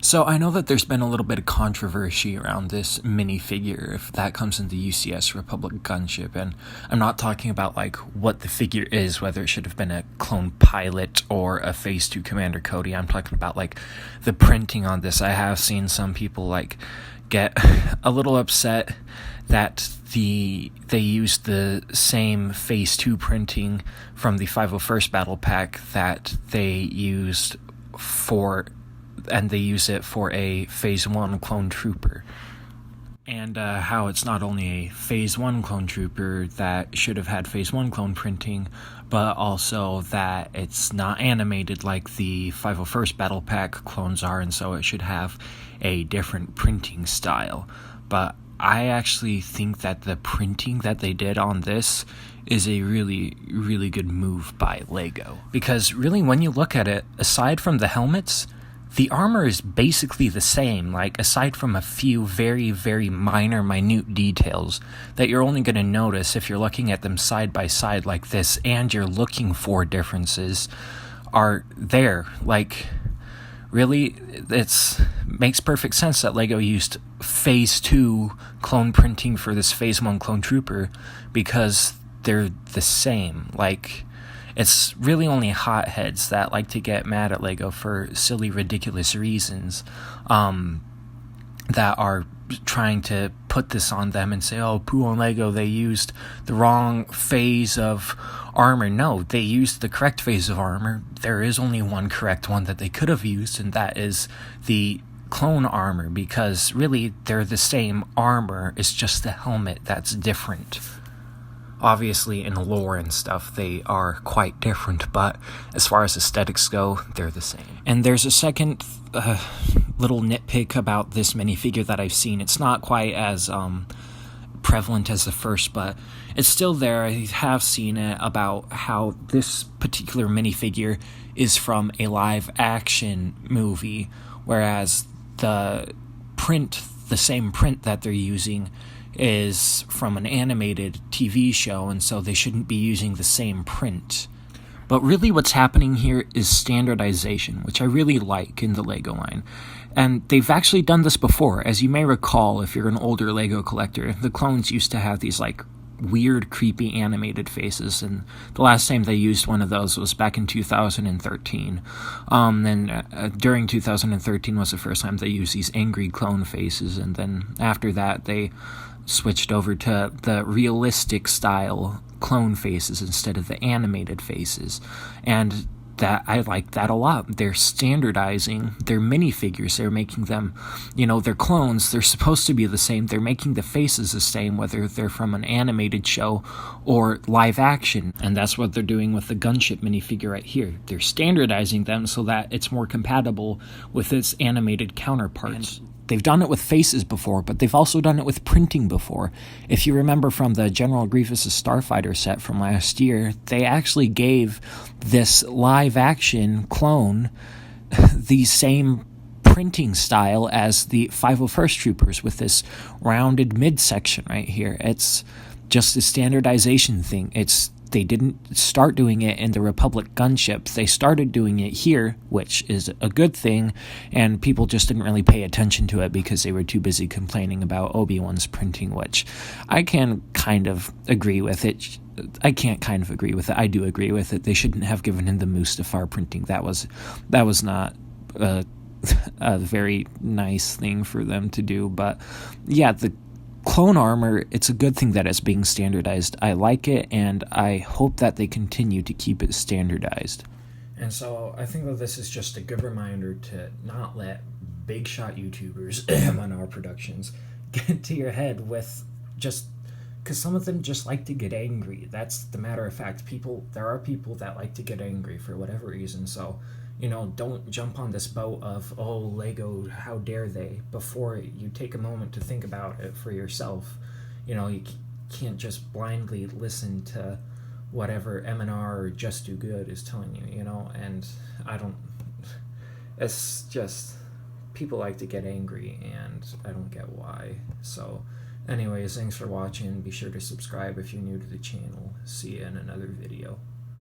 So I know that there's been a little bit of controversy around this minifigure, if that comes in the UCS Republic gunship, and I'm not talking about like what the figure is, whether it should have been a clone pilot or a Phase 2 Commander Cody. I'm talking about like the printing on this. I have seen some people like get a little upset that they used the same Phase 2 printing from the 501st Battle Pack that they used and they use it for a Phase 1 Clone Trooper. And how it's not only a Phase 1 Clone Trooper that should have had Phase 1 clone printing, but also that it's not animated like the 501st Battle Pack clones are, and so it should have a different printing style. But I actually think that the printing that they did on this is a really, really good move by LEGO. Because really, when you look at it, aside from the helmets, the armor is basically the same, like aside from a few very, very minute details that you're only going to notice if you're looking at them side by side like this and you're looking for differences are there. Like, really, it makes perfect sense that LEGO used Phase 2 clone printing for this Phase 1 Clone Trooper because they're the same. Like, it's really only hotheads that like to get mad at LEGO for silly, ridiculous reasons that are trying to put this on them and say, oh, poo on LEGO, they used the wrong phase of armor. No, they used the correct phase of armor. There is only one correct one that they could have used, and that is the clone armor, because really they're the same armor. It's just the helmet that's different. Obviously, in lore and stuff, they are quite different, but as far as aesthetics go, they're the same. And there's a second little nitpick about this minifigure that I've seen. It's not quite as prevalent as the first, but it's still there. I have seen it about how this particular minifigure is from a live-action movie, whereas the same print that they're using is from an animated TV show, and so they shouldn't be using the same print. But really what's happening here is standardization, which I really like in the LEGO line. And they've actually done this before. As you may recall, if you're an older LEGO collector, the clones used to have these like weird, creepy animated faces, and the last time they used one of those was back in 2013. During 2013 was the first time they used these angry clone faces, and then after that they switched over to the realistic style clone faces instead of the animated faces, and that I like that a lot. They're standardizing their minifigures. They're making them, they're clones. They're supposed to be the same. They're making the faces the same, whether they're from an animated show or live action. And that's what they're doing with the gunship minifigure right here. They're standardizing them so that it's more compatible with its animated counterparts. And they've done it with faces before, but they've also done it with printing before. If you remember from the General Grievous' Starfighter set from last year, they actually gave this live-action clone the same printing style as the 501st Troopers with this rounded midsection right here. It's just a standardization thing. They didn't start doing it in the Republic gunship. They started doing it here, which is a good thing, and people just didn't really pay attention to it because they were too busy complaining about Obi-Wan's printing, which I can kind of agree with it. I can't kind of agree with it. I do agree with it. They shouldn't have given him the Mustafar printing. That was not a very nice thing for them to do. But yeah, the clone armor, it's a good thing that it's being standardized. I like it, and I hope that they continue to keep it standardized. And so I think that this is just a good reminder to not let big shot YouTubers on our productions get to your head with just because some of them just like to get angry. That's the matter of fact. There are people that like to get angry for whatever reason. So don't jump on this boat of, oh, LEGO, how dare they, before you take a moment to think about it for yourself. You can't just blindly listen to whatever M&R or Just Do Good is telling you, and it's just, people like to get angry, and I don't get why. So, anyways, thanks for watching. Be sure to subscribe if you're new to the channel. See you in another video.